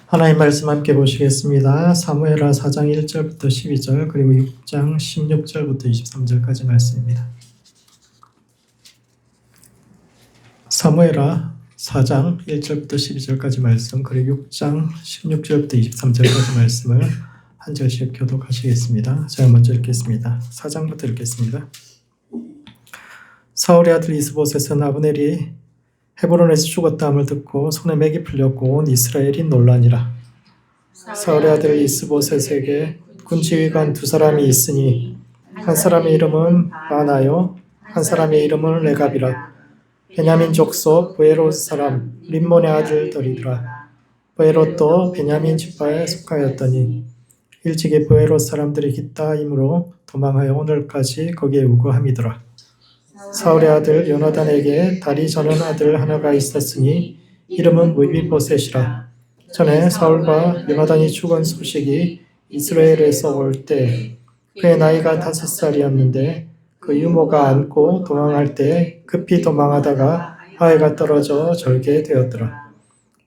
하나님 말씀 함께 보시겠습니다. 사무엘하 4장 1절부터 12절 그리고 6장 16절부터 23절까지 말씀입니다. 사무엘하 4장 1절부터 12절까지 말씀 그리고 6장 16절부터 23절까지 말씀을 한 절씩 교독하시겠습니다. 제가 먼저 읽겠습니다. 4장부터 읽겠습니다. 사울의 아들 이스보셋은 아브넬이 헤브론에서 죽었다함을 듣고 손에 맥이 풀렸고 온 이스라엘이 놀라니라. 사울의 아들 이스보셋에게 군지휘관 두 사람이 있으니 한 사람의 이름은 바나요 한 사람의 이름은 레갑이라. 베냐민 족속 브에롯 사람 림몬의 아들들이더라. 브에롯도 베냐민 지파에 속하였더니 일찍이 브에롯 사람들이 깃다임으로 도망하여 오늘까지 거기에 우거함이더라. 사울의 아들 요나단에게 다리 저는 아들 하나가 있었으니 이름은 무비보셋이라. 전에 사울과 요나단이 죽은 소식이 이스라엘에서 올 때 그의 나이가 5살이었는데 그 유모가 안고 도망할 때 급히 도망하다가 아이가 떨어져 절게 되었더라.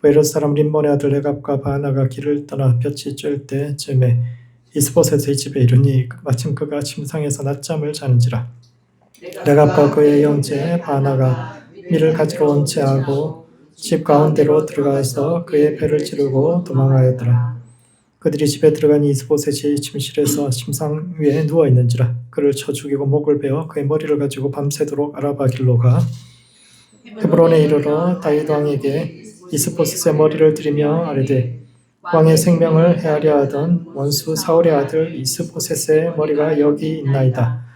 브에롯 사람 림몬의 아들 레갑과 바나가 길을 떠나 볕이 쬐을 때쯤에 이스보셋의 집에 이르니 마침 그가 침상에서 낮잠을 자는지라. 레갑과 그의 형제 바나가 밀을 가지러 온 채하고 집 가운데로 들어가서 그의 배를 찌르고 도망하였더라. 그들이 집에 들어가니 이스보셋이 침실에서 침상 위에 누워 있는지라. 그를 쳐 죽이고 목을 베어 그의 머리를 가지고 밤새도록 아라바 길로 가 헤브론에 이르러 다윗 왕에게 이스보셋의 머리를 들이며 아뢰되 왕의 생명을 해하려 하던 원수 사울의 아들 이스보셋의 머리가 여기 있나이다.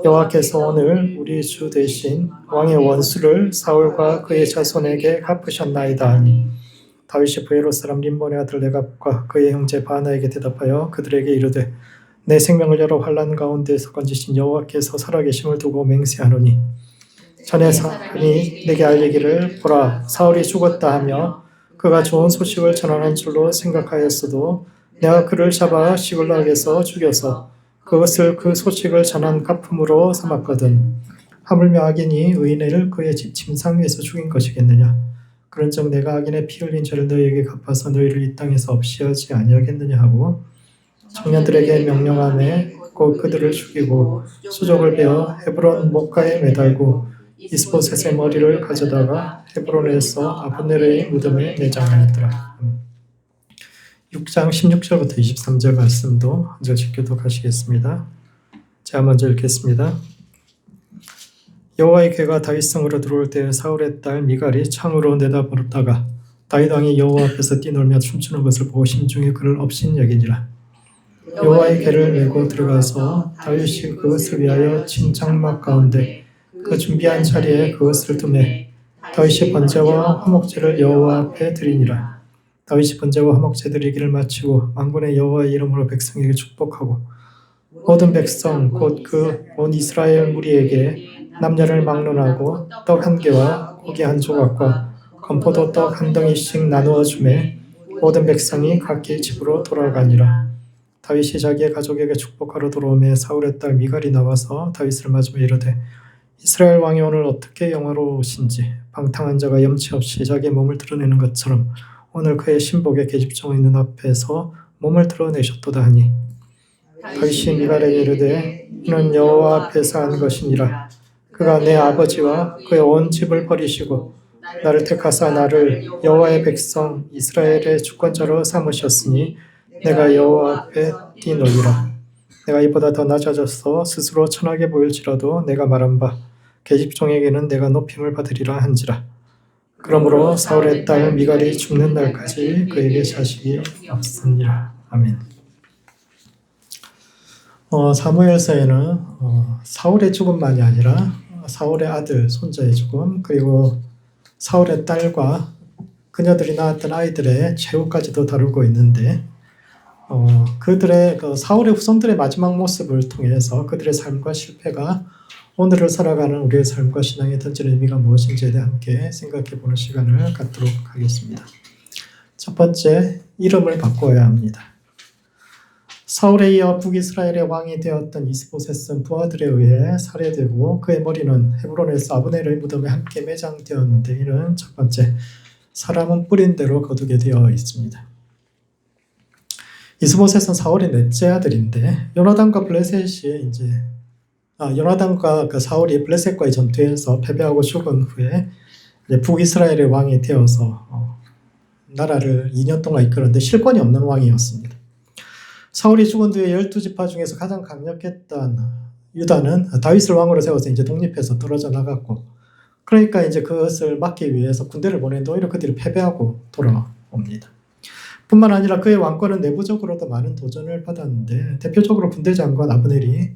여호와께서 오늘 우리 주 대신 왕의 원수를 사울과 그의 자손에게 갚으셨나이다 하니 다윗이 브에롯 사람 림몬의 아들 레갑과 그의 형제 바나에게 대답하여 그들에게 이르되 내 생명을 여러 환난 가운데서 건지신 여호와께서 살아계심을 두고 맹세하노니 전에 사람이 내게 알리기를 보라 사울이 죽었다 하며 그가 좋은 소식을 전하는 줄로 생각하였어도 내가 그를 잡아 시글락에서 죽여서 그것을 그 소식을 전한 갚음으로 삼았거든. 하물며 악인이 의인을 그의 집 침상 위에서 죽인 것이겠느냐. 그런즉 내가 악인의 피 흘린 죄를 너희에게 갚아서 너희를 이 땅에서 없이 하지 아니하겠느냐 하고 청년들에게 명령하매 곧 그들을 죽이고 수족을 베어 헤브론 목가에 매달고 이스보셋의 머리를 가져다가 헤브론에서 아브넬의 무덤에 내장하였더라. 6장 16절부터 23절 말씀도 한 절씩 교독하시겠습니다. 제가 먼저 읽겠습니다. 여호와의 궤가 다윗성으로 들어올 때 사울의 딸 미갈이 창으로 내다보다가 다윗 왕이 여호와 앞에서 뛰놀며 춤추는 것을 보고 심중에 그를 업신여기니라. 여호와의 궤를 메고 들어가서 다윗이 그것을 위하여 친 장막 가운데 그 준비한 자리에 그것을 두매 다윗이 번제와 화목제를 여호와 앞에 드리니라. 다윗이 번제와 화목제 드리기를 마치고 만군의 여호와의 이름으로 백성에게 축복하고 모든 백성 곧 그 온 이스라엘 무리에게 남녀를 막론하고 떡 한 개와 고기 한 조각과 건포도 떡 한 덩이씩 나누어 주매 모든 백성이 각기 집으로 돌아가니라. 다윗이 자기의 가족에게 축복하러 돌아오매 사울의 딸 미갈이 나와서 다윗을 맞으며 이르되 이스라엘 왕이 오늘 어떻게 영화로우신지 방탕한 자가 염치 없이 자기의 몸을 드러내는 것처럼 오늘 그의 신복의 계집종의 눈앞에서 몸을 드러내셨도다 하니 다윗이 미갈에게 이르되 이는 여호와 앞에서 한 것이니라. 그가 내 아버지와 그의 온 집을 버리시고 나를 택하사 나를 여호와의 백성 이스라엘의 주권자로 삼으셨으니 내가 여호와 앞에 뛰놀리라. 내가 이보다 더 낮아져서 스스로 천하게 보일지라도 내가 말한 바 계집종에게는 내가 높임을 받으리라 한지라. 그러므로 사울의 딸 미갈이 죽는 날까지 그에게 자식이 없으니라. 아멘. 사무엘서에는 사울의 죽음만이 아니라 사울의 아들, 손자의 죽음, 그리고 사울의 딸과 그녀들이 낳았던 아이들의 최후까지도 다루고 있는데 그들의 사울의 후손들의 마지막 모습을 통해서 그들의 삶과 실패가 오늘을 살아가는 우리의 삶과 신앙에 던지는 의미가 무엇인지에 대해 함께 생각해 보는 시간을 갖도록 하겠습니다. 첫 번째, 이름을 바꿔야 합니다. 사울에 이어 북이스라엘의 왕이 되었던 이스보셋은 부하들에 의해 살해되고 그의 머리는 헤브론에서 아브넬의 무덤에 함께 매장되었는데 이는 첫 번째, 사람은 뿌린 대로 거두게 되어 있습니다. 이스보셋은 사울의 넷째 아들인데 요나단과 블레셋이 이제 요나단과 그 사울이 블레셋과의 전투에서 패배하고 죽은 후에 이제 북이스라엘의 왕이 되어서 나라를 2년 동안 이끌었는데 실권이 없는 왕이었습니다. 사울이 죽은 뒤에 12지파 중에서 가장 강력했던 유다는 다윗을 왕으로 세워서 이제 독립해서 떨어져 나갔고, 그러니까 이제 그것을 막기 위해서 군대를 보내는데 오히려 그들이 패배하고 돌아옵니다. 뿐만 아니라 그의 왕권은 내부적으로도 많은 도전을 받았는데 대표적으로 군대 장관 아브넬이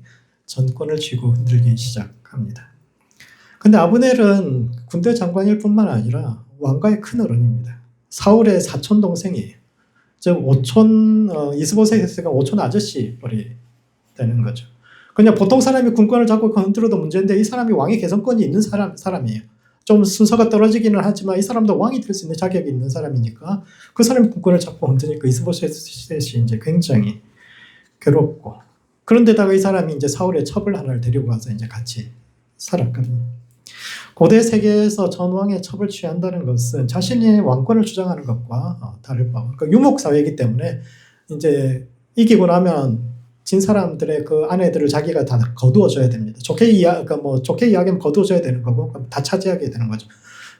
전권을 쥐고 흔들기 시작합니다. 근데 아브넬은 군대 장관일 뿐만 아니라 왕가의 큰 어른입니다. 사울의 사촌 동생이에요. 즉 이스보셋가 오촌 아저씨 뻘이 되는 거죠. 그냥 보통 사람이 군권을 잡고 흔들어도 문제인데 이 사람이 왕의 개성권이 있는 사람이에요. 좀 순서가 떨어지기는 하지만 이 사람도 왕이 될 수 있는 자격이 있는 사람이니까 그 사람이 군권을 잡고 흔드니까 이스보셋이 이제 굉장히 괴롭고, 그런데다가 이 사람이 이제 사울의 첩을 하나를 데리고 와서 이제 같이 살았거든요. 고대 세계에서 전왕의 첩을 취한다는 것은 자신의 왕권을 주장하는 것과 다를 바. 그러니까 유목 사회이기 때문에 이제 이기고 나면 진 사람들의 그 아내들을 자기가 다 거두어줘야 됩니다. 좋게 이야기하면 거두어줘야 되는 거고 다 차지하게 되는 거죠.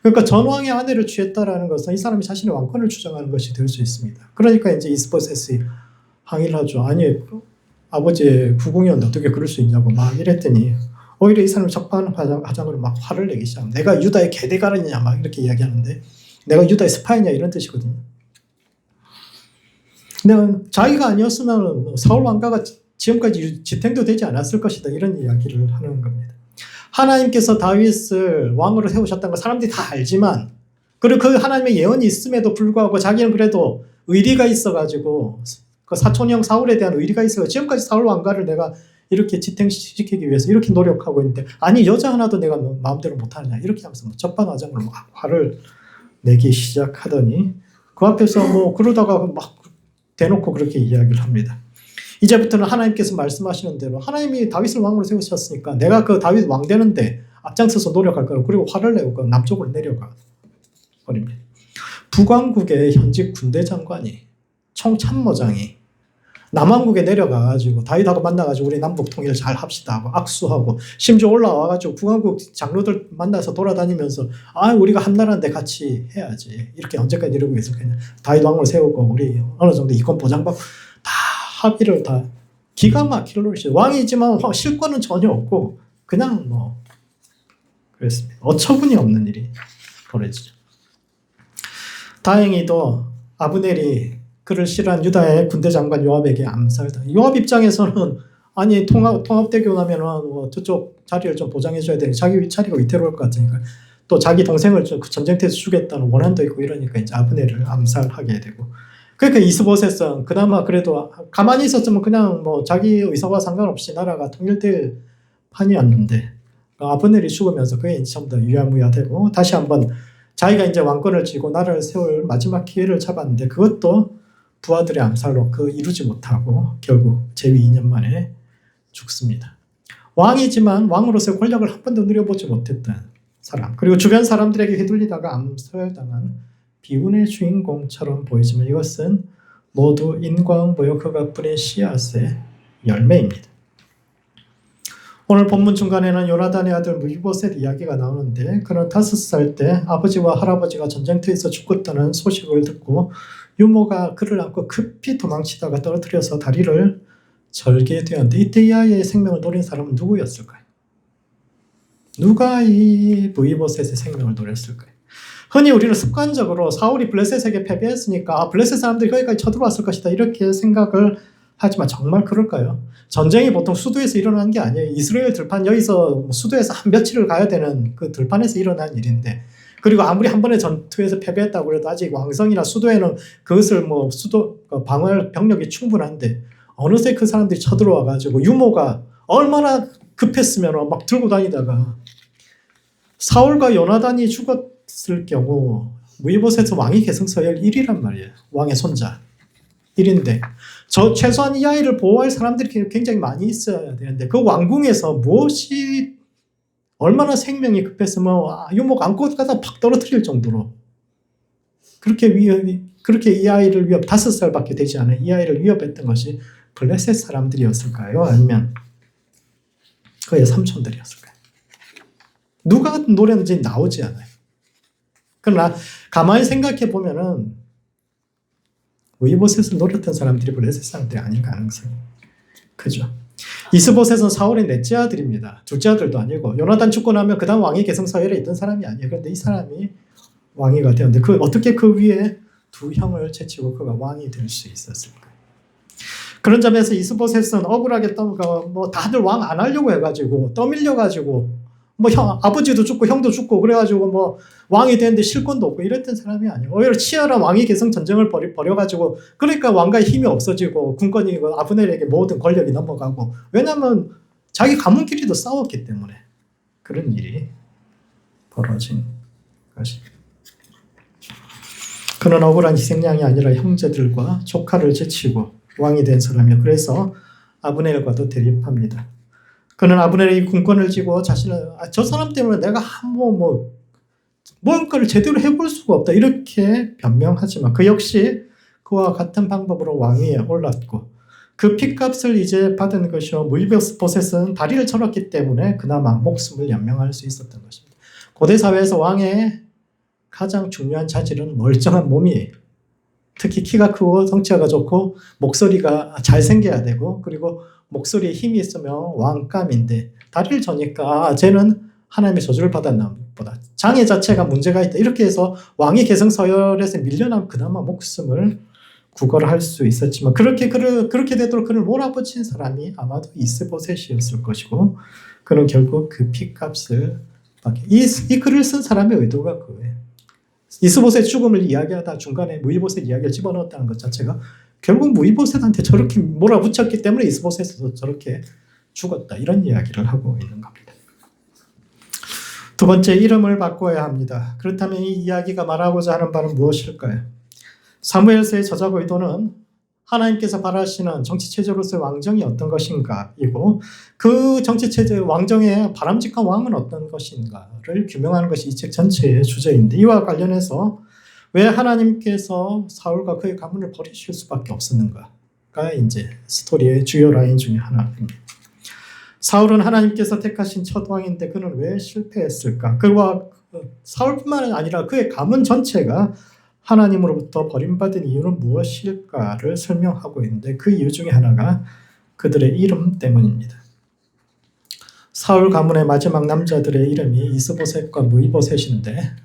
그러니까 전왕의 아내를 취했다라는 것은 이 사람이 자신의 왕권을 주장하는 것이 될 수 있습니다. 그러니까 이제 이스보셋이 항의를 하죠. 아니 아버지 후궁이었는데 어떻게 그럴 수 있냐고 막 이랬더니 오히려 이 사람을 적반하장으로 막 화를 내기 시작합니다. 내가 유다의 개대가리냐 막 이렇게 이야기하는데 내가 유다의 스파이냐 이런 뜻이거든요. 근데 자기가 아니었으면 사울 왕가가 지금까지 지탱도 되지 않았을 것이다 이런 이야기를 하는 겁니다. 하나님께서 다윗을 왕으로 세우셨다는 걸 사람들이 다 알지만, 그리고 그 하나님의 예언이 있음에도 불구하고 자기는 그래도 의리가 있어가지고 그 사촌형 사울에 대한 의리가 있어서 지금까지 사울 왕가를 내가 이렇게 지탱시키기 위해서 이렇게 노력하고 있는데 아니 여자 하나도 내가 마음대로 못하느냐 이렇게 하면서 적반하장으로 막 화를 내기 시작하더니 그 앞에서 그러다가 막 대놓고 그렇게 이야기를 합니다. 이제부터는 하나님께서 말씀하시는 대로 하나님이 다윗을 왕으로 세우셨으니까 내가 그 다윗 왕 되는데 앞장서서 노력할 거라고, 그리고 화를 내고 남쪽으로 내려가 버립니다. 북왕국의 현직 군대 장관이 총참모장이 남왕국에 내려가가지고 다윗하고 만나가지고 우리 남북 통일 잘 합시다 하고 악수하고, 심지어 올라와가지고 북왕국 장로들 만나서 돌아다니면서 우리가 한나라인데 같이 해야지 이렇게 언제까지 이러고 있었겠냐, 다윗 왕을 세우고 우리 어느 정도 이권 보장받고 다 합의를 다 기가 막힐 노릇이, 왕이지만 실권은 전혀 없고 그냥 그랬습니다. 어처구니 없는 일이 벌어지죠. 다행히도 아브넬이 그를 싫어한 유다의 군대 장관 요압에게 암살당. 요압 입장에서는 아니 통합되고 나면은 저쪽 자리를 좀 보장해줘야 되니 자기 자리가 위태로울 것 같으니까 또 자기 동생을 좀 전쟁터에서 죽였다는 원한도 있고 이러니까 이제 아브넬을 암살하게 되고, 그러니까 이스보셋은 그나마 그래도 가만히 있었으면 그냥 자기 의사와 상관없이 나라가 통일될 판이었는데 아브넬이 죽으면서 그게 이제 전부 다 유야무야되고 다시 한번 자기가 이제 왕권을 쥐고 나라를 세울 마지막 기회를 잡았는데 그것도 부하들의 암살로 이루지 못하고 결국 재위 2년 만에 죽습니다. 왕이지만 왕으로서의 권력을 한 번도 누려보지 못했던 사람, 그리고 주변 사람들에게 휘둘리다가 암살당한 비운의 주인공처럼 보이지만 이것은 모두 인과응보요 그가 뿌린 씨앗의 열매입니다. 오늘 본문 중간에는 요나단의 아들 무이보셋 이야기가 나오는데 그는 5살 때 아버지와 할아버지가 전쟁터에서 죽었다는 소식을 듣고 유모가 그를 안고 급히 도망치다가 떨어뜨려서 다리를 절게 되었는데 이때 이 아이의 생명을 노린 사람은 누구였을까요? 누가 이 무이보셋의 생명을 노렸을까요? 흔히 우리는 습관적으로 사울이 블레셋에게 패배했으니까 블레셋 사람들이 거기까지 쳐들어왔을 것이다 이렇게 생각을 하지만 정말 그럴까요? 전쟁이 보통 수도에서 일어나는 게 아니에요. 이스라엘 들판 여기서 수도에서 한 며칠을 가야 되는 그 들판에서 일어난 일인데, 그리고 아무리 한 번의 전투에서 패배했다고 해도 아직 왕성이나 수도에는 그것을 수도 방어할 병력이 충분한데 어느새 그 사람들이 쳐들어와가지고 유모가 얼마나 급했으면 막 들고 다니다가 사울과 요나단이 죽었을 경우 무이보셋은 왕위 계승서열 1위란 말이에요. 왕의 손자 1인데 최소한 이 아이를 보호할 사람들이 굉장히 많이 있어야 되는데 그 왕궁에서 무엇이 얼마나 생명이 급했으면 유목 안고 가다 팍 떨어뜨릴 정도로 그렇게 이 아이를 5살밖에 되지 않은 이 아이를 위협했던 것이 블레셋 사람들이었을까요? 아니면 그의 삼촌들이었을까요? 누가 노렸는지 나오지 않아요. 그러나 가만히 생각해 보면은 이스보셋을 노렸던 사람들이 블레셋 사람들이 아닐 가능성이 크죠. 이스보셋은 사울의 넷째 아들입니다. 둘째 아들도 아니고 요나단 죽고 나면 그 다음 왕위 계승 서열에 있던 사람이 아니에요. 그런데 이 사람이 왕위가 되었는데 어떻게 그 위에 두 형을 제치고 그가 왕이 될 수 있었을까요? 그런 점에서 이스보셋은 억울하게 다들 왕 안 하려고 해가지고 떠밀려가지고 아버지도 죽고 형도 죽고 그래가지고 왕이 되는데 실권도 없고 이랬던 사람이 아니에요. 오히려 치열한 왕위 계승 전쟁을 벌여가지고 그러니까 왕가의 힘이 없어지고 군권이 아브넬에게 모든 권력이 넘어가고 왜냐하면 자기 가문끼리도 싸웠기 때문에 그런 일이 벌어진 것입니다. 그는 억울한 희생양이 아니라 형제들과 조카를 제치고 왕이 된 사람이에요. 그래서 아브넬과도 대립합니다. 그는 아브넬이 군권을 쥐고 자신은 저 사람 때문에 내가 뭔가를 제대로 해볼 수가 없다 이렇게 변명하지만 그 역시 그와 같은 방법으로 왕위에 올랐고 그 핏값을 이제 받은 것이요 무이보셋은 다리를 절었기 때문에 그나마 목숨을 연명할 수 있었던 것입니다. 고대 사회에서 왕의 가장 중요한 자질은 멀쩡한 몸이에요. 특히 키가 크고 덩치가 좋고 목소리가 잘생겨야 되고 그리고 목소리에 힘이 있으면 왕감인데 다리를 저니까 쟤는 하나님의 저주를 받았나 보다. 장애 자체가 문제가 있다. 이렇게 해서 왕위 계승 서열에서 밀려나면 그나마 목숨을 구걸할 수 있었지만 그렇게 되도록 그를 몰아붙인 사람이 아마도 이스보셋이었을 것이고 그는 결국 그 핏값을 받게. 이 글을 쓴 사람의 의도가 그거예요. 이스보셋 죽음을 이야기하다 중간에 무이보셋 이야기를 집어넣었다는 것 자체가 결국 무이보셋한테 저렇게 몰아붙였기 때문에 이스보셋도 저렇게 죽었다. 이런 이야기를 하고 있는 겁니다. 두 번째, 이름을 바꿔야 합니다. 그렇다면 이 이야기가 말하고자 하는 바는 무엇일까요? 사무엘서의 저작 의도는 하나님께서 바라시는 정치체제로서의 왕정이 어떤 것인가 이고 그 정치체제 왕정의 바람직한 왕은 어떤 것인가를 규명하는 것이 이 책 전체의 주제인데 이와 관련해서 왜 하나님께서 사울과 그의 가문을 버리실 수밖에 없었는가가 이제 스토리의 주요 라인 중에 하나입니다. 사울은 하나님께서 택하신 첫 왕인데 그는 왜 실패했을까? 그와 사울뿐만 아니라 그의 가문 전체가 하나님으로부터 버림받은 이유는 무엇일까를 설명하고 있는데 그 이유 중에 하나가 그들의 이름 때문입니다. 사울 가문의 마지막 남자들의 이름이 이스보셋과 무이보셋인데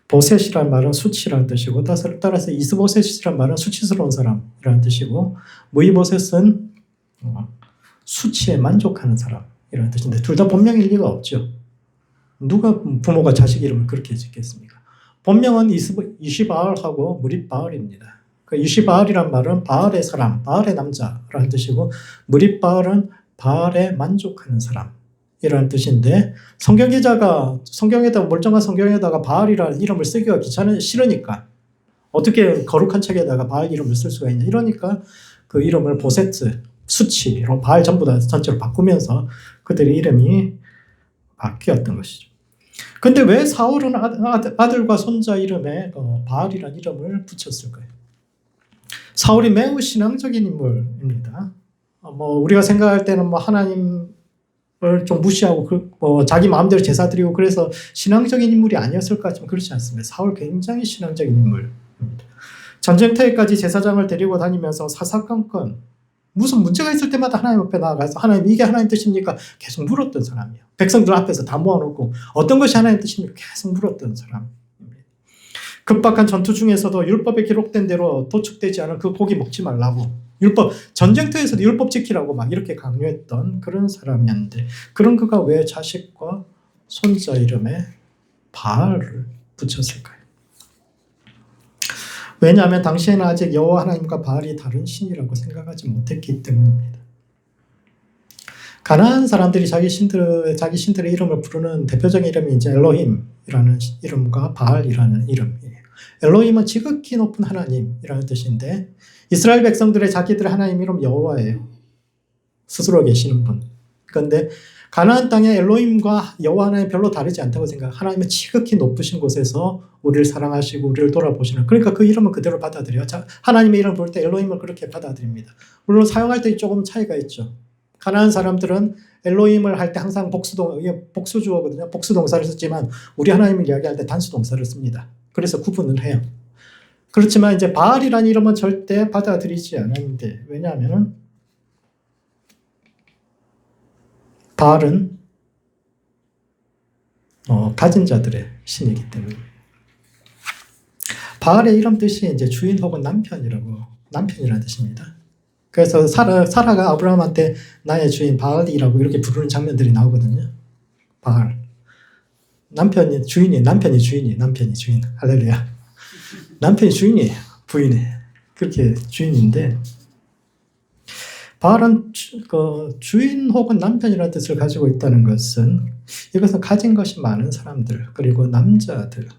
보셋이란 말은 수치라는 뜻이고 따라서 이스보셋이란 말은 수치스러운 사람이라는 뜻이고 무이보셋은 수치에 만족하는 사람이라는 뜻인데 둘 다 본명일 리가 없죠. 누가 부모가 자식 이름을 그렇게 짓겠습니까? 본명은 이시바알하고 무릿바알입니다. 그 이시바알이란 말은 바알의 사람, 바알의 남자라는 뜻이고 무릿바알은 바알에 만족하는 사람이라는 뜻인데 성경 기자가 멀쩡한 성경에다가 바알이라는 이름을 쓰기가 싫으니까 어떻게 거룩한 책에다가 바알 이름을 쓸 수가 있냐 이러니까 그 이름을 보세트, 수치로 바알 전부 다 전체로 바꾸면서 그들의 이름이 바뀌었던 것이죠. 근데 왜 사울은 아들과 손자 이름에 바알이라는 이름을 붙였을까요? 사울이 매우 신앙적인 인물입니다. 우리가 생각할 때는 하나님을 좀 무시하고 자기 마음대로 제사 드리고 그래서 신앙적인 인물이 아니었을까 하지만 그렇지 않습니다. 사울 굉장히 신앙적인 인물입니다. 전쟁터에까지 제사장을 데리고 다니면서 사사건건 무슨 문제가 있을 때마다 하나님 앞에 나아가서 하나님 이게 하나님 뜻입니까? 계속 물었던 사람이에요. 백성들 앞에서 다 모아놓고 어떤 것이 하나님 뜻입니까? 계속 물었던 사람입니다. 급박한 전투 중에서도 율법에 기록된 대로 도축되지 않은 그 고기 먹지 말라고 전쟁터에서도 율법 지키라고 막 이렇게 강요했던 그런 사람이었는데 그런 그가 왜 자식과 손자 이름에 바알을 붙였을까요? 왜냐하면 당시에는 아직 여호와 하나님과 바알이 다른 신이라고 생각하지 못했기 때문입니다. 가나안 사람들이 자기 신들의 이름을 부르는 대표적인 이름이 이제 엘로힘이라는 이름과 바알이라는 이름이에요. 엘로힘은 지극히 높은 하나님이라는 뜻인데 이스라엘 백성들의 자기들의 하나님 이름 여호와예요. 스스로 계시는 분. 그런데 가나안 땅의 엘로힘과 여호와 하나님 별로 다르지 않다고 생각. 하나님은 지극히 높으신 곳에서 우리를 사랑하시고 우리를 돌아보시는. 그러니까 그 이름은 그대로 받아들여요. 하나님의 이름 볼 때 엘로힘을 그렇게 받아들입니다. 물론 사용할 때 조금 차이가 있죠. 가나안 사람들은 엘로힘을 할 때 항상 복수주어거든요. 복수동사를 썼지만 우리 하나님을 이야기할 때 단수동사를 씁니다. 그래서 구분을 해요. 그렇지만 이제 바알이라는 이름은 절대 받아들이지 않았는데, 왜냐하면 바알은 가진 자들의 신이기 때문에. 바알의 이름 뜻이 이제 주인 혹은 남편이라는 뜻입니다. 그래서 사라가 아브라함한테 나의 주인 바알이라고 이렇게 부르는 장면들이 나오거든요. 바알. 남편이 주인. 할렐루야. 남편이 주인이에요. 부인이. 그렇게 주인인데, 바알은 주인 혹은 남편이라는 뜻을 가지고 있다는 것은 이것은 가진 것이 많은 사람들, 그리고 남자들의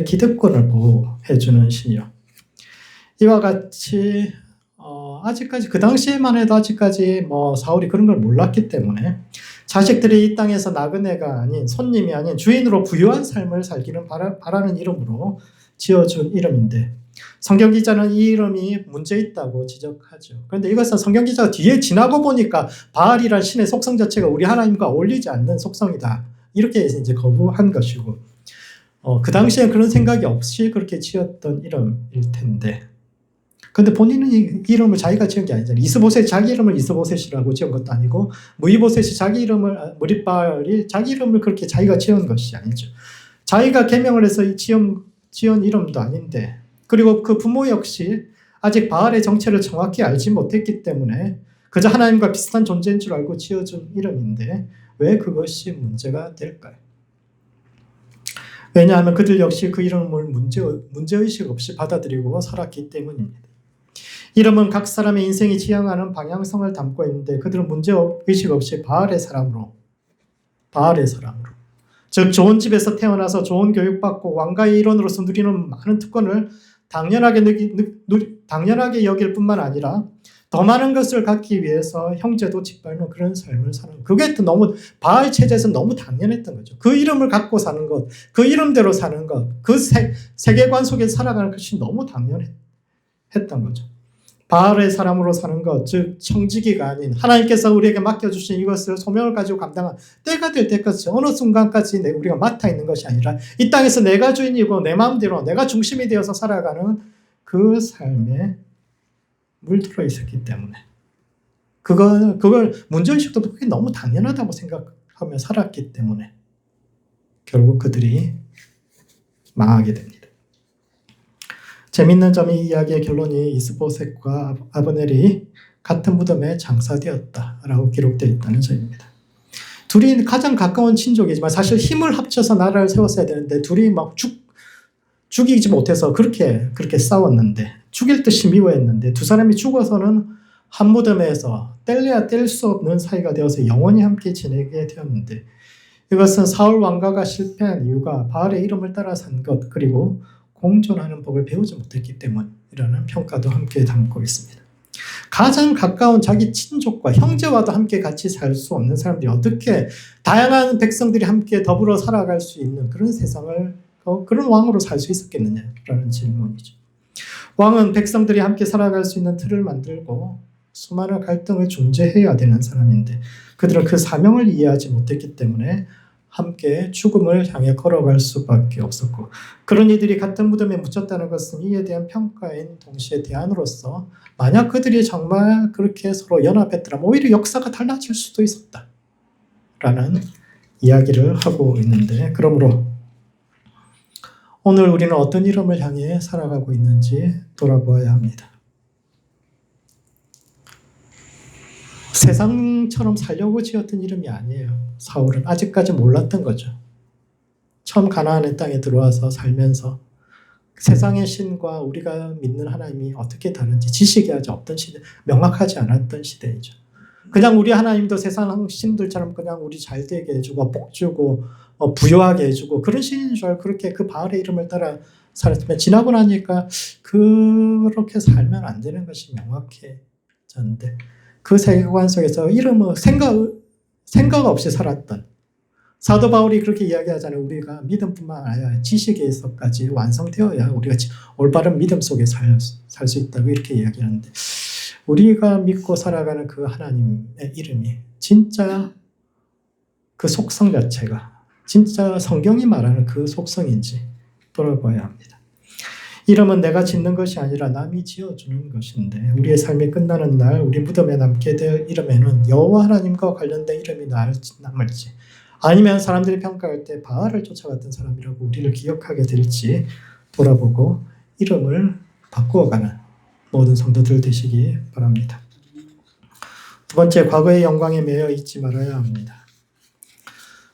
기득권을 보호해주는 신이요. 이와 같이 아직까지 그 당시에만 해도 아직까지 사울이 그런 걸 몰랐기 때문에 자식들이 이 땅에서 나그네가 아닌, 손님이 아닌 주인으로 부유한 삶을 살기를 바라는 이름으로 지어준 이름인데, 성경 기자는 이 이름이 문제 있다고 지적하죠. 그런데 이것은 성경 기자가 뒤에 지나고 보니까 바알이란 신의 속성 자체가 우리 하나님과 어울리지 않는 속성이다, 이렇게 이제 거부한 것이고, 그 당시에 그런 생각이 없이 그렇게 지었던 이름일 텐데, 근데 본인은 이 이름을 자기가 지은 게 아니잖아요. 자기 이름을 이스보셋이라고 지은 것도 아니고, 무이보셋이 무리바알이 자기 이름을 그렇게 자기가 지은 것이 아니죠. 자기가 계명을 해서 지은 이름도 아닌데, 그리고 그 부모 역시 아직 바알의 정체를 정확히 알지 못했기 때문에 그저 하나님과 비슷한 존재인 줄 알고 지어준 이름인데, 왜 그것이 문제가 될까요? 왜냐하면 그들 역시 그 이름을 문제의식 없이 받아들이고 살았기 때문입니다. 이름은 각 사람의 인생이 지향하는 방향성을 담고 있는데, 그들은 문제의식 없이 바알의 사람으로, 즉 좋은 집에서 태어나서 좋은 교육받고 왕가의 일원으로서 누리는 많은 특권을 당연하게 여길 뿐만 아니라 더 많은 것을 갖기 위해서 형제도 짓밟는 그런 삶을 사는, 그게 또 너무 바알 체제에서 너무 당연했던 거죠. 그 이름을 갖고 사는 것, 그 이름대로 사는 것, 그 세계관 속에 살아가는 것이 너무 당연했던 거죠. 바알의 사람으로 사는 것, 즉 청지기가 아닌 하나님께서 우리에게 맡겨주신 이것을 소명을 가지고 감당한 때가 될 때까지, 어느 순간까지 우리가 맡아 있는 것이 아니라 이 땅에서 내가 주인이고 내 마음대로 내가 중심이 되어서 살아가는 그 삶에 물들어 있었기 때문에, 그걸 문제의식도 그게 너무 당연하다고 생각하며 살았기 때문에 결국 그들이 망하게 됩니다. 재밌는 점이, 이 이야기의 결론이 이스보셋과 아브넬이 같은 무덤에 장사되었다라고 기록되어 있다는 점입니다. 둘이 가장 가까운 친족이지만 사실 힘을 합쳐서 나라를 세웠어야 되는데 둘이 막 죽이지 못해서 그렇게 싸웠는데, 죽일 듯이 미워했는데, 두 사람이 죽어서는 한 무덤에서 뗄래야 뗄 수 없는 사이가 되어서 영원히 함께 지내게 되었는데, 이것은 사울 왕가가 실패한 이유가 바알의 이름을 따라 산 것, 그리고 공존하는 법을 배우지 못했기 때문이라는 평가도 함께 담고 있습니다. 가장 가까운 자기 친족과 형제와도 함께 같이 살 수 없는 사람들이 어떻게 다양한 백성들이 함께 더불어 살아갈 수 있는 그런 세상을, 그런 왕으로 살 수 있었겠느냐라는 질문이죠. 왕은 백성들이 함께 살아갈 수 있는 틀을 만들고 수많은 갈등을 중재해야 되는 사람인데, 그들은 그 사명을 이해하지 못했기 때문에 함께 죽음을 향해 걸어갈 수밖에 없었고, 그런 이들이 같은 무덤에 묻혔다는 것은 이에 대한 평가인 동시에 대안으로서, 만약 그들이 정말 그렇게 서로 연합했더라면 오히려 역사가 달라질 수도 있었다라는 이야기를 하고 있는데, 그러므로 오늘 우리는 어떤 이름을 향해 살아가고 있는지 돌아보아야 합니다. 세상처럼 살려고 지었던 이름이 아니에요. 사울은 아직까지 몰랐던 거죠. 처음 가나안의 땅에 들어와서 살면서 세상의 신과 우리가 믿는 하나님이 어떻게 다른지 지식이 아직 없던 시대, 명확하지 않았던 시대이죠. 그냥 우리 하나님도 세상 신들처럼 그냥 우리 잘 되게 해주고 복 주고 부유하게 해주고 그런 신인 줄 알고 그렇게 그 바알의 이름을 따라 살았으면, 지나고 나니까 그렇게 살면 안 되는 것이 명확해졌는데, 그 세계관 속에서 생각 없이 살았던 사도 바울이 그렇게 이야기하잖아요. 우리가 믿음뿐만 아니라 지식에서까지 완성되어야 우리가 올바른 믿음 속에 살 수 있다고 이렇게 이야기하는데 우리가 믿고 살아가는 그 하나님의 이름이 진짜 그 속성 자체가 진짜 성경이 말하는 그 속성인지 돌아봐야 합니다. 이름은 내가 짓는 것이 아니라 남이 지어주는 것인데 우리의 삶이 끝나는 날 우리 무덤에 남게 될 이름에는 여호와 하나님과 관련된 이름이 남을지 아니면 사람들이 평가할 때 바알을 쫓아갔던 사람이라고 우리를 기억하게 될지 돌아보고 이름을 바꾸어가는 모든 성도들 되시기 바랍니다. 두 번째, 과거의 영광에 매여 있지 말아야 합니다.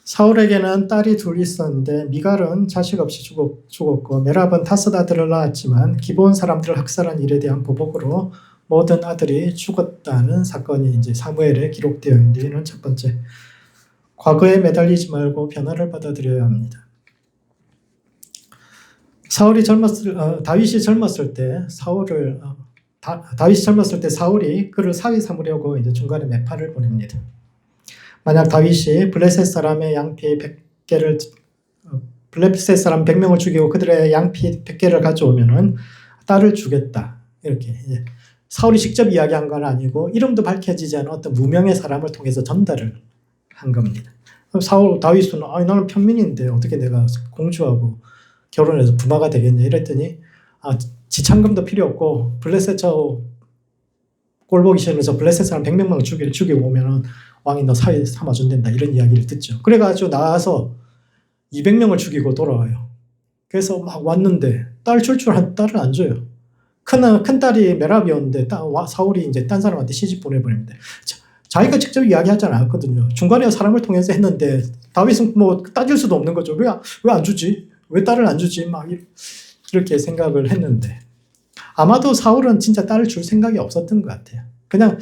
사울에게는 딸이 둘 있었는데 미갈은 자식 없이 죽었고 메랍은 5 아들을 낳았지만 기브온 사람들을 학살한 일에 대한 보복으로 모든 아들이 죽었다는 사건이 이제 사무엘에 기록되어 있는데 이는 첫 번째, 과거에 매달리지 말고 변화를 받아들여야 합니다. 다윗이 젊었을 때 사울이 그를 사위 삼으려고 이제 중간에 매파를 보냅니다. 만약 다윗이 블레셋 사람 100명을 죽이고 그들의 양피 100개를 가져오면은 딸을 주겠다. 이렇게 사울이 직접 이야기한 건 아니고 이름도 밝혀지지 않은 어떤 무명의 사람을 통해서 전달을 한 겁니다. 다윗은 나는 평민인데 어떻게 내가 공주하고 결혼해서 부마가 되겠냐 이랬더니 지참금도 필요 없고 블레셋 꼴보기 싫으면서 블레셋 사람 100명만 죽이고 오면은 왕이 너 사위 삼아준단다 이런 이야기를 듣죠. 그래가지고 나와서 200명을 죽이고 돌아와요. 그래서 막 왔는데 딸 줄 딸을 안 줘요. 큰 딸이 메랍이었는데 사울이 이제 딴 사람한테 시집 보내버립니다. 자기가 직접 이야기하지 않았거든요. 중간에 사람을 통해서 했는데 다윗은 뭐 따질 수도 없는 거죠. 왜 안 주지? 왜 딸을 안 주지? 막 이렇게 생각을 했는데 아마도 사울은 진짜 딸을 줄 생각이 없었던 것 같아요. 그냥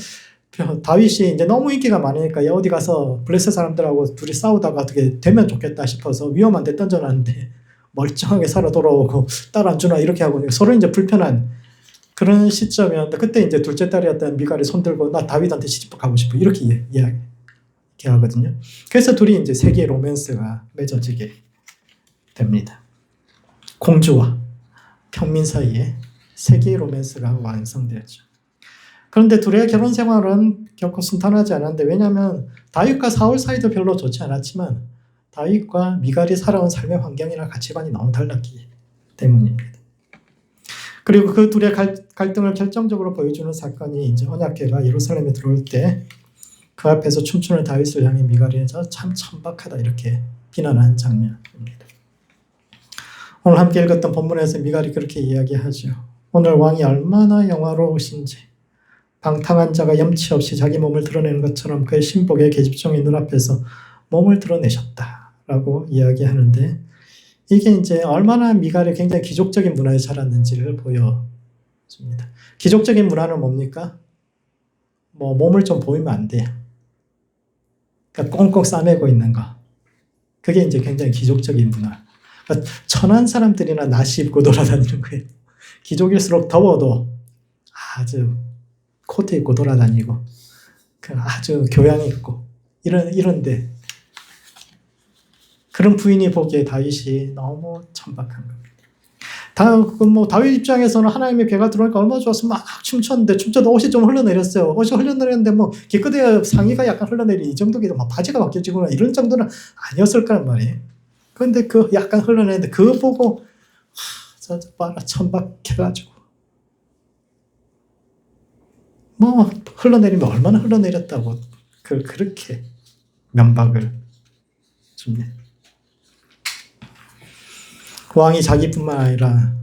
다윗이 이제 너무 인기가 많으니까 어디 가서 블레셋 사람들하고 둘이 싸우다가 어떻게 되면 좋겠다 싶어서 위험한 데 던져놨는데 멀쩡하게 살아 돌아오고 딸 안 주나 이렇게 하고 서로 이제 불편한 그런 시점이었는데 그때 이제 둘째 딸이었던 미갈이 손들고 나 다윗한테 시집 가고 싶어 이렇게 이야기하거든요. 그래서 둘이 이제 세계의 로맨스가 맺어지게 됩니다. 공주와 평민 사이에 세계의 로맨스가 완성되었죠. 그런데 둘의 결혼 생활은 결코 순탄하지 않았는데 왜냐하면 다윗과 사울 사이도 별로 좋지 않았지만 다윗과 미갈이 살아온 삶의 환경이나 가치관이 너무 달랐기 때문입니다. 그리고 그 둘의 갈등을 결정적으로 보여주는 사건이 이제 언약궤가 예루살렘에 들어올 때 그 앞에서 춤추는 다윗을 향해 미갈이 참 천박하다 이렇게 비난한 장면입니다. 오늘 함께 읽었던 본문에서 미갈이 그렇게 이야기하죠. 오늘 왕이 얼마나 영화로우신지 방탕한 자가 염치 없이 자기 몸을 드러내는 것처럼 그의 신복의 계집종의 눈앞에서 몸을 드러내셨다라고 이야기하는데 이게 이제 얼마나 미갈이 굉장히 기족적인 문화에 자랐는지를 보여줍니다. 기족적인 문화는 뭡니까? 뭐 몸을 좀 보이면 안 돼요. 그러니까 꽁꽁 싸매고 있는 거. 그게 이제 굉장히 기족적인 문화. 그러니까 천한 사람들이나 나시 입고 돌아다니는 거예요. 기족일수록 더워도 아주 코트 입고 돌아다니고 아주 교양 있고 이런데 그런 부인이 보기에 다윗이 너무 천박한 겁니다. 다윗 입장에서는 하나님의 괴가 들어오니까 얼마나 좋았어. 막 춤췄는데 춤춰도 옷이 좀 흘러내렸어요. 옷이 흘러내렸는데 뭐 기껏해야 상의가 약간 흘러내린 이 정도기도 막 바지가 벗겨지거나 이런 정도는 아니었을 거란 말이에요. 그런데 그 약간 흘러내는데 그거 보고 저 봐라 천박해가지고 뭐 흘러내리면 얼마나 흘러내렸다고 그렇게 면박을 줍니다. 왕이 자기뿐만 아니라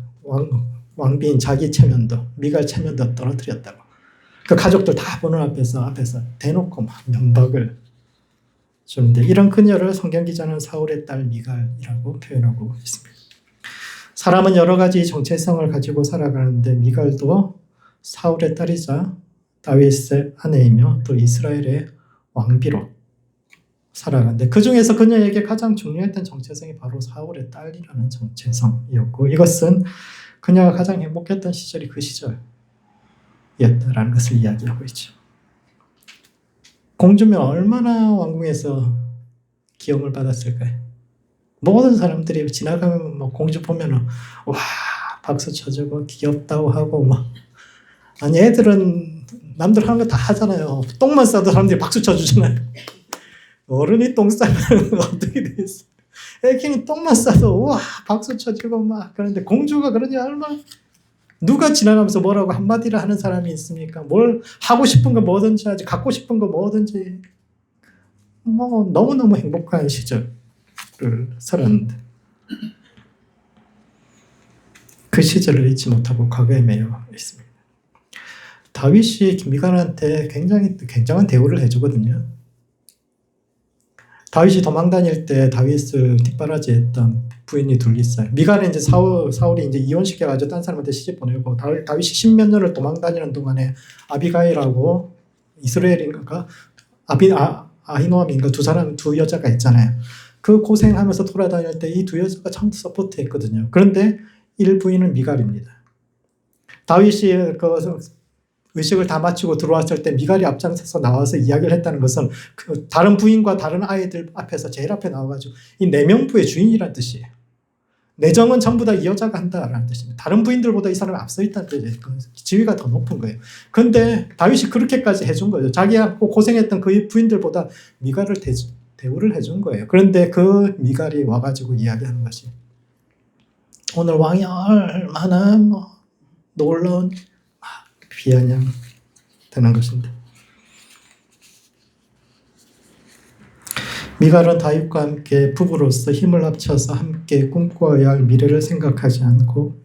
왕비인 자기 체면도 미갈 체면도 떨어뜨렸다고. 그 가족들 다 보는 앞에서 대놓고 막 면박을 주는데 이런 그녀를 성경 기자는 사울의 딸 미갈이라고 표현하고 있습니다. 사람은 여러 가지 정체성을 가지고 살아가는데 미갈도 사울의 딸이자 다윗의 아내이며 또 이스라엘의 왕비로 살아가는데 그 중에서 그녀에게 가장 중요했던 정체성이 바로 사울의 딸이라는 정체성이었고 이것은 그녀가 가장 행복했던 시절이 그 시절이었다라는 것을 이야기하고 있죠. 공주면 얼마나 왕궁에서 기염을 받았을까요? 모든 사람들이 지나가면 뭐 공주 보면은 와 박수 쳐주고 귀엽다고 하고 막 아니 애들은 남들 하는 거 다 하잖아요. 똥만 싸도 사람들이 박수 쳐주잖아요. 어른이 똥 싸면 어떻게 되겠어? 애기는 똥만 싸도 와 박수 쳐주고 막 그런데 공주가 그러니 얼마나 누가 지나가면서 뭐라고 한마디를 하는 사람이 있습니까? 뭘 하고 싶은 거 뭐든지 하지 갖고 싶은 거 뭐든지 뭐 너무너무 행복한 시절을 살았는데 그 시절을 잊지 못하고 과거에 매여 있습니다. 다윗이 미갈한테 굉장한 대우를 해주거든요. 다윗이 도망 다닐 때 다윗을 뒷바라지했던 부인이 둘 있어요. 미갈은 이제 사울이 이제 이혼시켜가지고 딴 사람한테 시집 보내고 다윗이 십몇 년을 도망 다니는 동안에 아비가일하고 이스라엘인가 아히노암인가 두 여자가 있잖아요. 그 고생하면서 돌아다닐 때 이 두 여자가 참 서포트했거든요. 그런데 일부인은 미갈입니다. 다윗이 그 의식을 다 마치고 들어왔을 때 미갈이 앞장서서 나와서 이야기를 했다는 것은 그 다른 부인과 다른 아이들 앞에서 제일 앞에 나와가지고 이 내명부의 주인이라는 뜻이에요. 내정은 전부 다 이 여자가 한다라는 뜻입니다. 다른 부인들보다 이 사람이 앞서 있다는 뜻이에요. 그 지위가 더 높은 거예요. 그런데 다윗이 그렇게까지 해준 거예요. 자기가 고생했던 그 부인들보다 미갈을 대우를 해준 거예요. 그런데 그 미갈이 와가지고 이야기하는 것이 오늘 왕이 얼마나 놀라운 비아냥 되는 것인데 미갈은 다윗과 함께 부부로서 힘을 합쳐서 함께 꿈꿔야 할 미래를 생각하지 않고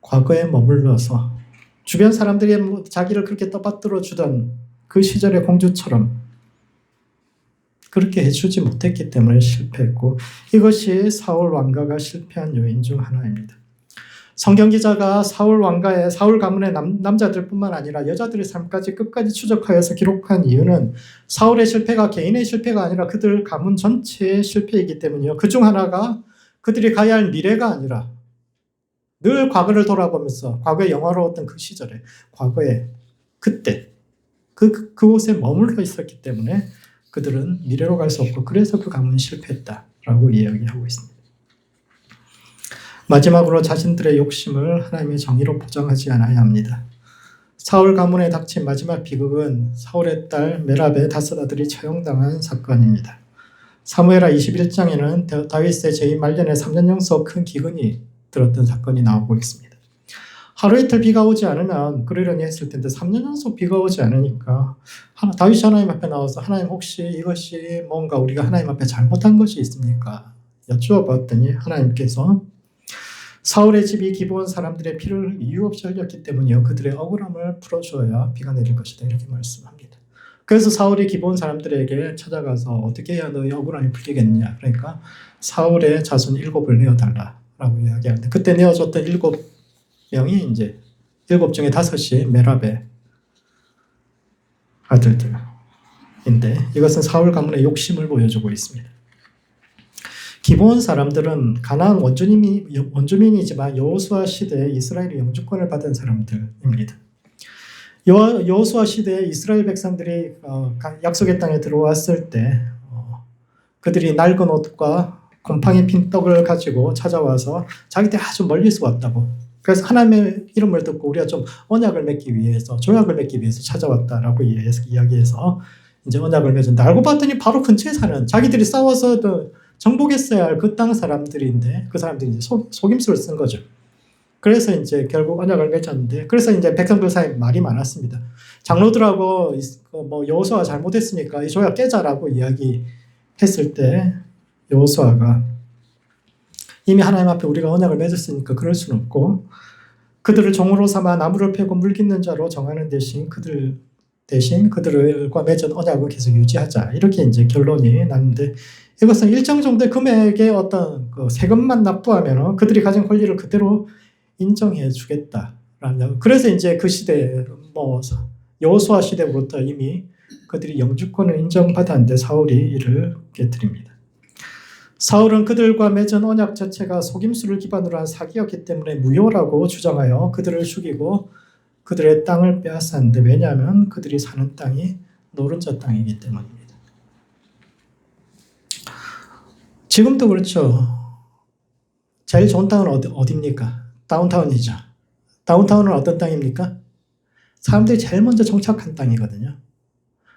과거에 머물러서 주변 사람들이 자기를 그렇게 떠받들어 주던 그 시절의 공주처럼 그렇게 해주지 못했기 때문에 실패했고 이것이 사울 왕가가 실패한 요인 중 하나입니다. 성경 기자가 사울 가문의 남자들뿐만 아니라 여자들의 삶까지 끝까지 추적하여서 기록한 이유는 사울의 실패가 개인의 실패가 아니라 그들 가문 전체의 실패이기 때문이요. 그중 하나가 그들이 가야 할 미래가 아니라 늘 과거를 돌아보면서 과거에 영화로웠던 그 시절에 과거에 그때 그곳에 머물러 있었기 때문에 그들은 미래로 갈 수 없고 그래서 그 가문이 실패했다라고 이야기하고 있습니다. 마지막으로 자신들의 욕심을 하나님의 정의로 포장하지 않아야 합니다. 사울 가문에 닥친 마지막 비극은 사울의 딸 메랍의 5 아들이 처형당한 사건입니다. 사무엘하 21장에는 다윗의 재임 말년에 3년 영서 큰 기근이 들었던 사건이 나오고 있습니다. 하루 이틀 비가 오지 않으면 그러려니 했을 텐데 3년 연속 비가 오지 않으니까 다윗이 하나님 앞에 나와서 하나님 혹시 이것이 뭔가 우리가 하나님 앞에 잘못한 것이 있습니까? 여쭈어봤더니 하나님께서 사울의 집이 기브온 사람들의 피를 이유 없이 흘렸기 때문이요 그들의 억울함을 풀어줘야 비가 내릴 것이다 이렇게 말씀합니다. 그래서 사울이 기브온 사람들에게 찾아가서 어떻게 해야 너희 억울함이 풀리겠느냐 그러니까 사울의 자손 7을 내어달라라고 이야기하는데 그때 내어줬던 7명이 이제 7 중에 5이 메랍의 아들들인데 이것은 사울 가문의 욕심을 보여주고 있습니다. 기브온 사람들은 가나안 원주민이지만 여호수아 시대에 이스라엘의 영주권을 받은 사람들입니다. 여호수아 시대에 이스라엘 백성들이 약속의 땅에 들어왔을 때 그들이 낡은 옷과 곰팡이 핀 떡을 가지고 찾아와서 자기들 아주 멀리서 왔다고 그래서 하나님의 이름을 듣고 우리가 좀 언약을 맺기 위해서 조약을 맺기 위해서 찾아왔다라고 이야기해서 이제 언약을 맺었는데 알고 봤더니 바로 근처에 사는 자기들이 싸워서 정복했어야 할 그 땅 사람들인데 그 사람들이 이제 속임수를 쓴 거죠. 그래서 이제 결국 언약을 맺었는데 그래서 이제 백성들 사이에 말이 많았습니다. 장로들하고 뭐 여호수아가 잘못했으니까 이 조약 깨자라고 이야기했을 때 여호수아가 이미 하나님 앞에 우리가 언약을 맺었으니까 그럴 수는 없고 그들을 종으로 삼아 나무를 패고 물 깃는 자로 정하는 대신 그들과 맺은 언약을 계속 유지하자 이렇게 이제 결론이 났는데 이것은 일정 정도의 금액의 어떤 그 세금만 납부하면 그들이 가진 권리를 그대로 인정해 주겠다라는 그래서 이제 그 시대 여호수아 시대부터 이미 그들이 영주권을 인정받았는데 사울이 이를 깨뜨립니다. 사울은 그들과 맺은 언약 자체가 속임수를 기반으로 한 사기였기 때문에 무효라고 주장하여 그들을 죽이고 그들의 땅을 빼앗았는데 왜냐하면 그들이 사는 땅이 노른자 땅이기 때문입니다. 지금도 그렇죠. 제일 좋은 땅은 어디입니까? 다운타운이죠. 다운타운은 어떤 땅입니까? 사람들이 제일 먼저 정착한 땅이거든요.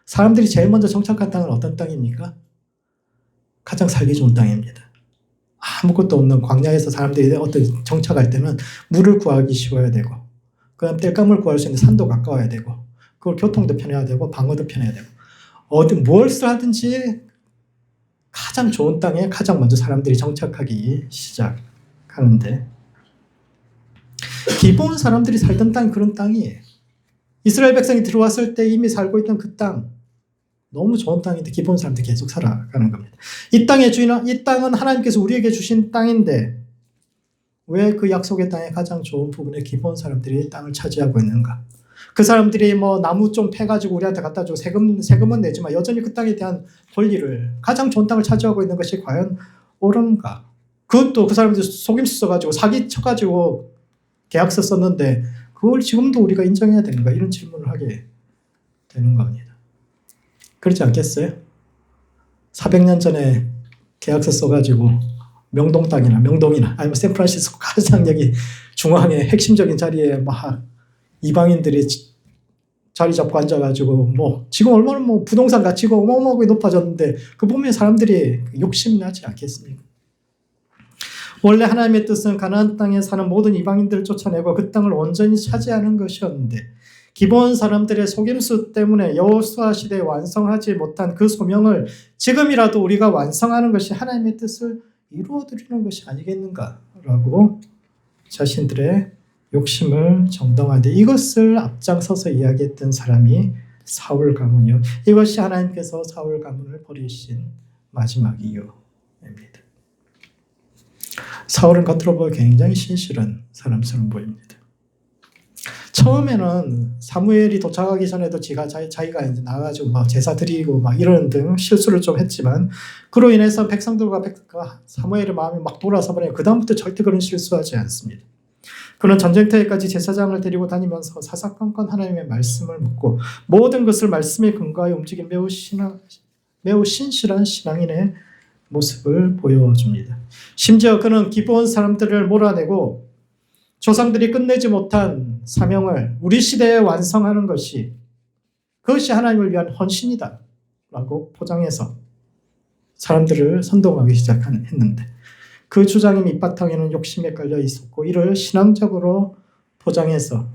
사람들이 제일 먼저 정착한 땅은 어떤 땅입니까? 가장 살기 좋은 땅입니다. 아무것도 없는 광야에서 사람들이 어떤 정착할 때는 물을 구하기 쉬워야 되고, 그다음 땔감을 구할 수 있는 산도 가까워야 되고, 그걸 교통도 편해야 되고, 방어도 편해야 되고, 무엇을 하든지 가장 좋은 땅에 가장 먼저 사람들이 정착하기 시작하는데, 기본 사람들이 살던 땅이 그런 땅이에요. 이스라엘 백성이 들어왔을 때 이미 살고 있던 그 땅, 너무 좋은 땅인데 기본 사람들이 계속 살아가는 겁니다. 이 땅의 주인은, 이 땅은 하나님께서 우리에게 주신 땅인데 왜 그 약속의 땅의 가장 좋은 부분에 기본 사람들이 땅을 차지하고 있는가? 그 사람들이 뭐 나무 좀 패가지고 우리한테 갖다 주고 세금은 내지만 여전히 그 땅에 대한 권리를, 가장 좋은 땅을 차지하고 있는 것이 과연 옳은가? 그것도 그 사람들이 속임수 써가지고 사기 쳐가지고 계약서 썼는데 그걸 지금도 우리가 인정해야 되는가? 이런 질문을 하게 되는 겁니다. 그렇지 않겠어요? 400년 전에 계약서 써가지고 명동 땅이나 명동이나 아니면 샌프란시스코 가장 여기 중앙에 핵심적인 자리에 막 이방인들이 자리 잡고 앉아가지고 뭐 지금 얼마나 뭐 부동산 가치가 어마어마하게 높아졌는데 그 보면 사람들이 욕심이 나지 않겠습니까? 원래 하나님의 뜻은 가나안 땅에 사는 모든 이방인들을 쫓아내고 그 땅을 온전히 차지하는 것이었는데 기본 사람들의 속임수 때문에 여호수아 시대에 완성하지 못한 그 소명을 지금이라도 우리가 완성하는 것이 하나님의 뜻을 이루어드리는 것이 아니겠는가라고 자신들의 욕심을 정당화하는데 이것을 앞장서서 이야기했던 사람이 사울 가문이요. 이것이 하나님께서 사울 가문을 버리신 마지막 이유입니다. 사울은 겉으로 보면 굉장히 신실한 사람처럼 보입니다. 처음에는 사무엘이 도착하기 전에도 자기가 이제 나가지고 막 제사 드리고 막 이런 등 실수를 좀 했지만 그로 인해서 백성들과 사무엘의 마음이 막 돌아서 버려요. 그 다음부터 절대 그런 실수하지 않습니다. 그는 전쟁터에까지 제사장을 데리고 다니면서 사사건건 하나님의 말씀을 묻고 모든 것을 말씀에 근거하여 움직인 매우 신실한 신앙인의 모습을 보여줍니다. 심지어 그는 기본 사람들을 몰아내고 조상들이 끝내지 못한 사명을 우리 시대에 완성하는 것이 그것이 하나님을 위한 헌신이다 라고 포장해서 사람들을 선동하기 시작했는데 그 주장의 밑바탕에는 욕심에 깔려 있었고 이를 신앙적으로 포장해서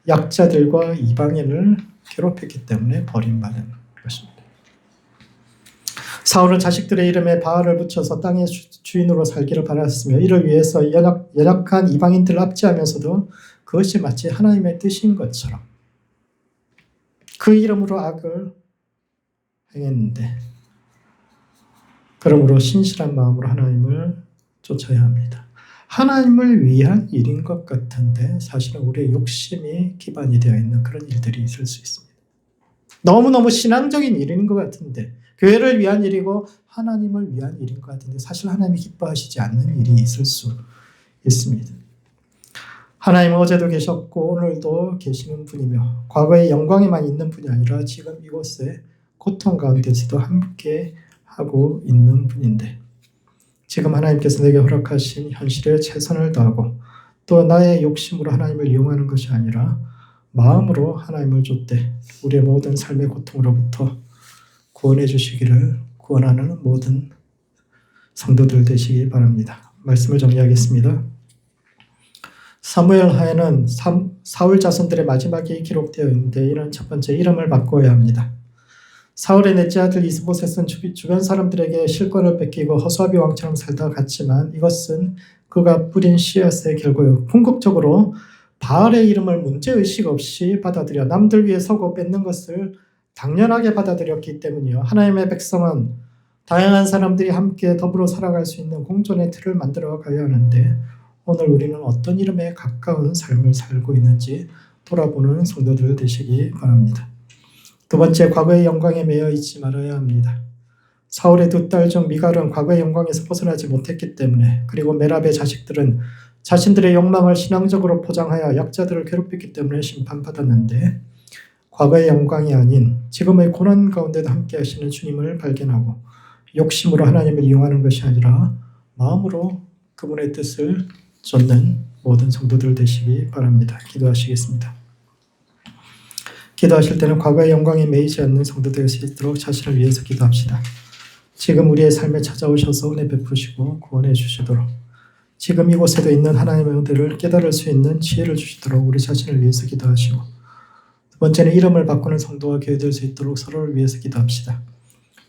약자들과 이방인을 괴롭혔기 때문에 버림받은 것입니다. 사울은 자식들의 이름에 바알을 붙여서 땅의 주인으로 살기를 바랐으며 이를 위해서 연약한 이방인들을 압제하면서도 그것이 마치 하나님의 뜻인 것처럼 그 이름으로 악을 행했는데 그러므로 신실한 마음으로 하나님을 쫓아야 합니다. 하나님을 위한 일인 것 같은데 사실은 우리의 욕심이 기반이 되어 있는 그런 일들이 있을 수 있습니다. 너무너무 신앙적인 일인 것 같은데 교회를 위한 일이고 하나님을 위한 일인 것 같은데 사실 하나님이 기뻐하시지 않는 일이 있을 수 있습니다. 하나님은 어제도 계셨고 오늘도 계시는 분이며 과거의 영광에만 있는 분이 아니라 지금 이곳에 고통 가운데서도 함께 하고 있는 분인데 지금 하나님께서 내게 허락하신 현실에 최선을 다하고 또 나의 욕심으로 하나님을 이용하는 것이 아니라 마음으로 하나님을 쫓되 우리의 모든 삶의 고통으로부터 구원해 주시기를 구원하는 모든 성도들 되시기 바랍니다. 말씀을 정리하겠습니다. 사무엘 하에는 사울 자손들의 마지막이 기록되어 있는데 이는 첫 번째 이름을 바꿔야 합니다. 사울의 넷째 아들 이스보셋은 주변 사람들에게 실권을 뺏기고 허수아비 왕처럼 살다가 갔지만 이것은 그가 뿌린 씨앗의 결과요. 궁극적으로 바알의 이름을 문제의식 없이 받아들여 남들 위해 서고 뺏는 것을 당연하게 받아들였기 때문이요. 하나님의 백성은 다양한 사람들이 함께 더불어 살아갈 수 있는 공존의 틀을 만들어 가야 하는데 오늘 우리는 어떤 이름에 가까운 삶을 살고 있는지 돌아보는 성도들 되시기 바랍니다. 두 번째, 과거의 영광에 매여 있지 말아야 합니다. 사울의 두 딸 중 미갈은 과거의 영광에서 벗어나지 못했기 때문에 그리고 메랍의 자식들은 자신들의 욕망을 신앙적으로 포장하여 약자들을 괴롭혔기 때문에 심판받았는데 과거의 영광이 아닌 지금의 고난 가운데도 함께 하시는 주님을 발견하고 욕심으로 하나님을 이용하는 것이 아니라 마음으로 그분의 뜻을 쫓는 모든 성도들 되시기 바랍니다. 기도하시겠습니다. 기도하실 때는 과거의 영광에 매이지 않는 성도 될 수 있도록 자신을 위해서 기도합시다. 지금 우리의 삶에 찾아오셔서 은혜 베푸시고 구원해 주시도록, 지금 이곳에도 있는 하나님의 은혜를 깨달을 수 있는 지혜를 주시도록 우리 자신을 위해서 기도하시고, 두 번째는 이름을 바꾸는 성도와 교회 될 수 있도록 서로를 위해서 기도합시다.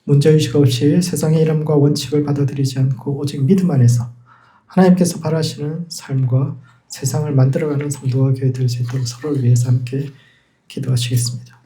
문제의식 없이 세상의 이름과 원칙을 받아들이지 않고 오직 믿음 안에서 하나님께서 바라시는 삶과 세상을 만들어가는 성도와 교회 될 수 있도록 서로를 위해서 함께 기도하시겠습니다.